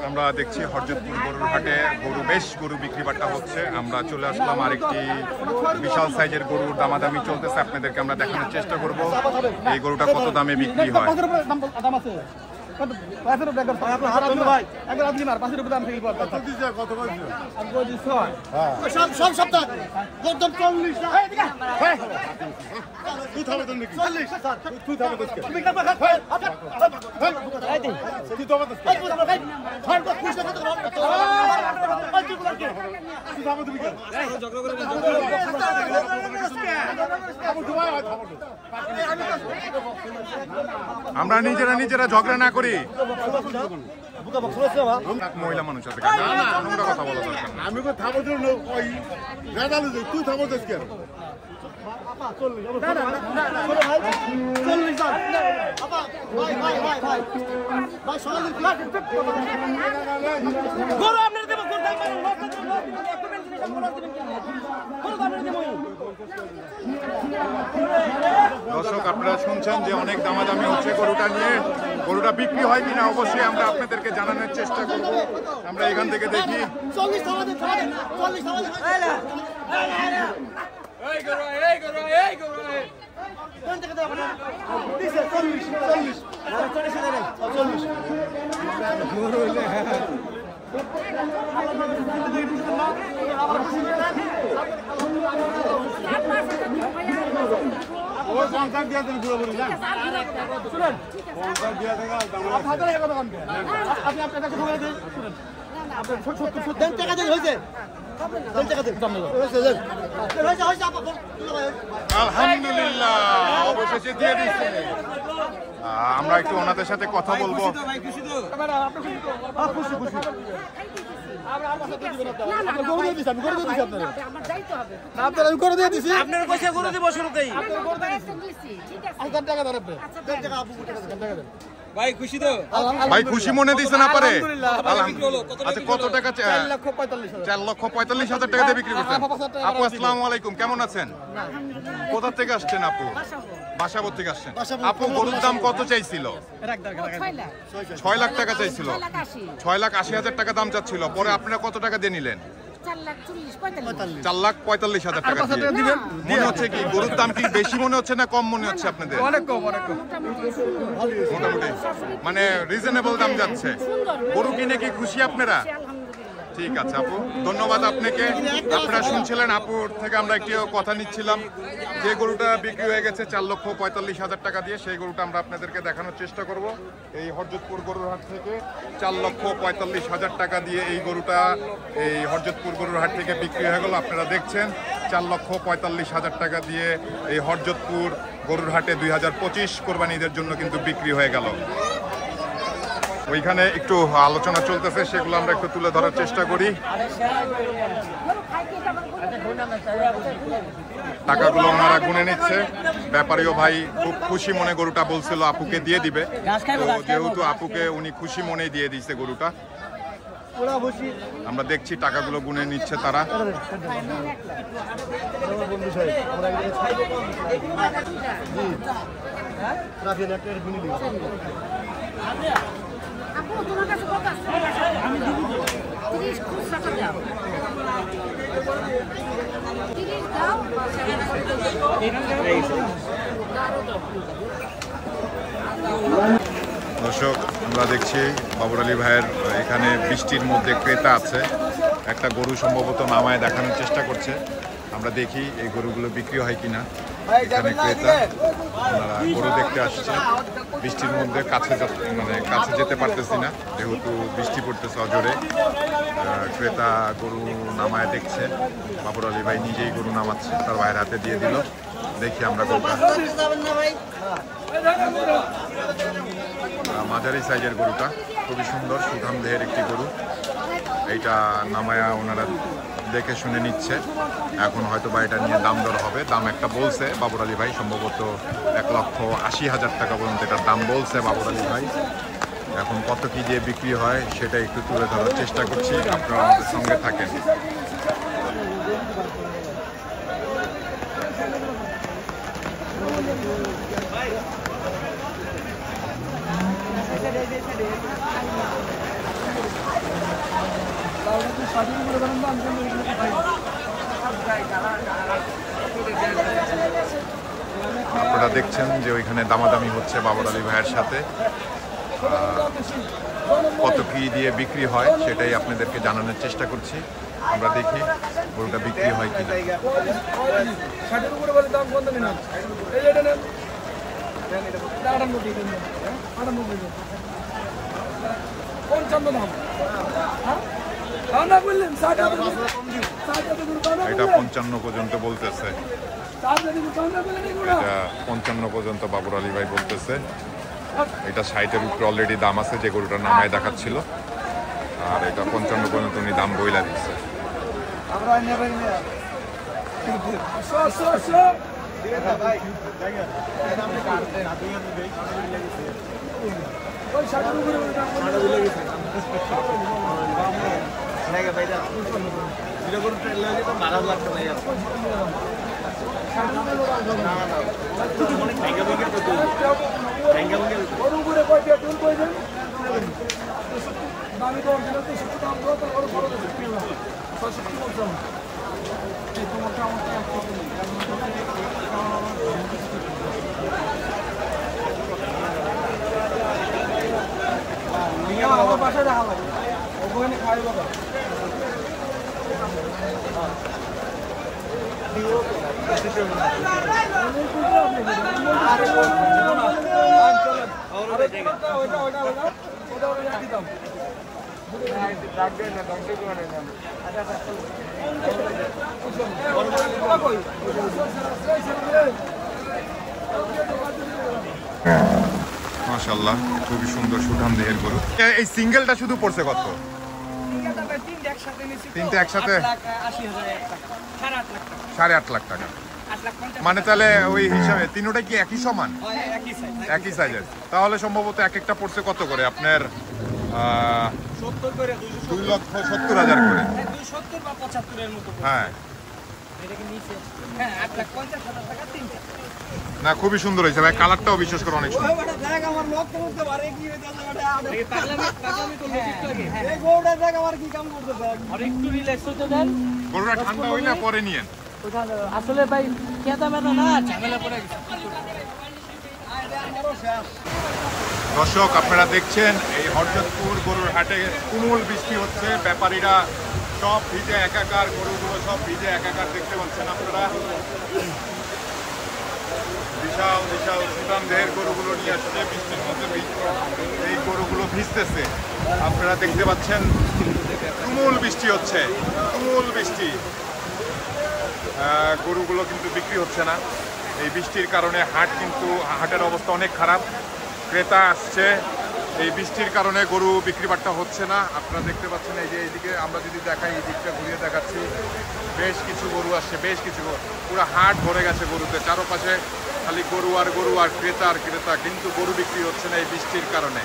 আমরা দেখছি হরজতপুর গরুর হাটে বেশ গরু বিক্রি বাট্টা হচ্ছে। আমরা চলে আসলাম আরেকটি বিশাল সাইজের গরুর দামাদামি চলতেছে, আপনাদেরকে আমরা দেখানোর চেষ্টা করব এই গরুটা কত দামে বিক্রি হয়। আমরা নিজেরা ঝগড়া না করি। মহিলা মানুষ আছে, কথা বলা দরকার না। আমি তুই থামো দর্শক, আপনারা শুনছেন যে অনেক দামাদামি হচ্ছে গরুটা নিয়ে। গরুটা বিক্রি হয় কিনা অবশ্যই আমরা আপনাদেরকে জানানোর চেষ্টা করব। আমরা এখান থেকে দেখি আলহামদুলিল্লাহ, অবশেষে দিয়ে দিচ্ছে। আমরা একটু ওনাদের সাথে কথা বলবো। ভাই খুশি মনে দিচ্ছে না পারে? আচ্ছা, কত টাকা? 4,45,000 টাকা দিয়ে বিক্রি করছেন। আপু আসসালামু আলাইকুম, কেমন আছেন? কোথা থেকে আসছেন আপু? বাসাবোর থেকে আসছেন। আপু, গরুর দাম কত চাইছিল? 6 লাখ টাকা চাইছিল। 6,80,000 টাকা দাম চাচ্ছিল। পরে আপনারা কত টাকা দিয়ে নিলেন? 4,45,000 টাকা দিবেন। মনে হচ্ছে কি গরুর দাম কি বেশি মনে হচ্ছে না কম মনে হচ্ছে আপনাদের? মোটামুটি মানে রিজনেবল দাম যাচ্ছে। গরু কিনে কি খুশি আপনারা? ঠিক আছে আপু, ধন্যবাদ আপনাকে। আপনারা শুনছিলেন আপুর থেকে আমরা একটি কথা নিচ্ছিলাম যে গরুটা বিক্রি হয়ে গেছে 4,45,000 টাকা দিয়ে। সেই গরুটা আমরা আপনাদেরকে দেখানোর চেষ্টা করব। এই হরজতপুর গরুর হাট থেকে 4,45,000 টাকা দিয়ে এই গরুটা এই হরজতপুর গরুর হাট থেকে বিক্রি হয়ে গেল। আপনারা দেখছেন 4,45,000 টাকা দিয়ে এই হরজতপুর গরুর হাটে 2025 কোরবানি ঈদের জন্য কিন্তু বিক্রি হয়ে গেল। ওইখানে একটু আলোচনা চলতেছে, সেগুলো আমরা একটু তুলে ধরার চেষ্টা করি। টাকাগুলো ওনারা গুনে নিচ্ছে। ব্যাপারীও ভাই খুব খুশি মনে গরুটা বলছিল আপুকে দিয়ে দিবে, যেহেতু আপুকে উনি খুশি মনে দিয়ে দিচ্ছে গরুটা। আমরা দেখছি টাকাগুলো গুনে নিচ্ছে তারা। দর্শক, আমরা দেখছি বাবর আলী ভাইয়ের এখানে বৃষ্টির মধ্যে ক্রেতা আছে। একটা গরু সম্ভবত নামায় দেখানোর চেষ্টা করছে। আমরা দেখি এই গরুগুলো বিক্রি হয় কিনা। এখানে ক্রেতা ওনারা গরু দেখতে আসছে। বৃষ্টির মধ্যে কাছে যেতে পারতেছি না, যেহেতু বৃষ্টি পড়তেছে অজরে। ক্রেতা গরু নামায় দেখছে। বাবর আলী ভাই নিজেই গরু নামাচ্ছে, তার ভাইয়ের হাতে দিয়ে দিল। দেখি আমরা গরুটা। মাঝারি সাইজের গরুটা খুবই সুন্দর, সুঠাম দেহের একটি গরু। এইটা নামায়া ওনারা দেখে শুনে নিচ্ছে। এখন হয়তো বা এটা নিয়ে দাম দর হবে। দাম একটা বলছে বাবর আলী ভাই, সম্ভবত 1,80,000 টাকা পর্যন্ত এটার দাম বলছে বাবর আলী ভাই। এখন কত কি দিয়ে বিক্রি হয় সেটা একটু তুলে ধরার চেষ্টা করছি, আপনারা আমাদের সঙ্গে থাকেন। আপনারা দেখছেন যে ওইখানে দামাদামি হচ্ছে বাবর আলী ভাইয়ের সাথে, কত কি দিয়ে বিক্রি হয় সেটাই আপনাদেরকে জানানোর চেষ্টা করছি। আমরা দেখি গরুটা বিক্রি হয় কি। এটা 55 পর্যন্ত বলতেছে, এটা 55 পর্যন্ত বাবর আলী ভাই বলতেছে। এটা 60-এর উপরে অলরেডি দাম আছে, যে গরুটার নামায় দেখাচ্ছিল, আর এটা 55 পর্যন্ত উনি দাম বইলা দিচ্ছে। মাশাআল্লাহ, খুবই সুন্দর সুঠাম দেহের গরু। এই সিঙ্গেলটা শুধু পড়ছে কত? তিনটে একসাথে 8.5 লাখ টাকা। মানে তাহলে ওই হিসাবে তিনটা কি একই সমান, একই সাইজের? তাহলে সম্ভবত এক একটা পড়ছে কত করে আপনার? 2,70,000 করে। হ্যাঁ, না খুবই সুন্দর হয়েছে ভাই, কালারটাও বিশেষ করে অনেক সুন্দর। গরুটা ঠান্ডা হইলে পরে নিয়েন। আসলে ভাই কেদা মেদা না ঝামেলা পড়ে গেছে। দর্শক, আপনারা দেখছেন এই হরজতপুর গরুর হাটে তুমুল বৃষ্টি হচ্ছে, ব্যাপারীরা সব ভিজে একাকার, গরুগুলো সব ভিজে একাকার, দেখতে পাচ্ছেন আপনারা। বিশাল বিশাল সুদাম দেহের গরুগুলো নিয়ে আসছে, বৃষ্টির মধ্যে এই গরুগুলো ভিজতেছে, আপনারা দেখতে পাচ্ছেন। তুমুল বৃষ্টি হচ্ছে, তুমুল বৃষ্টি। গরুগুলো কিন্তু বিক্রি হচ্ছে না এই বৃষ্টির কারণে। হাটের অবস্থা অনেক খারাপ, ক্রেতা আসছে, এই বৃষ্টির কারণে গরু বিক্রি বাট্টা হচ্ছে না। আপনারা দেখতে পাচ্ছেন এই যে এইদিকে আমরা যদি দেখাই, এই দিকটা ঘুরিয়ে দেখাচ্ছি, বেশ কিছু গরু আসছে, বেশ কিছু। পুরো হাট ভরে গেছে গরুতে, চারপাশে খালি গরু আর গরু আর ক্রেতা আর ক্রেতা, কিন্তু গরু বিক্রি হচ্ছে না এই বৃষ্টির কারণে।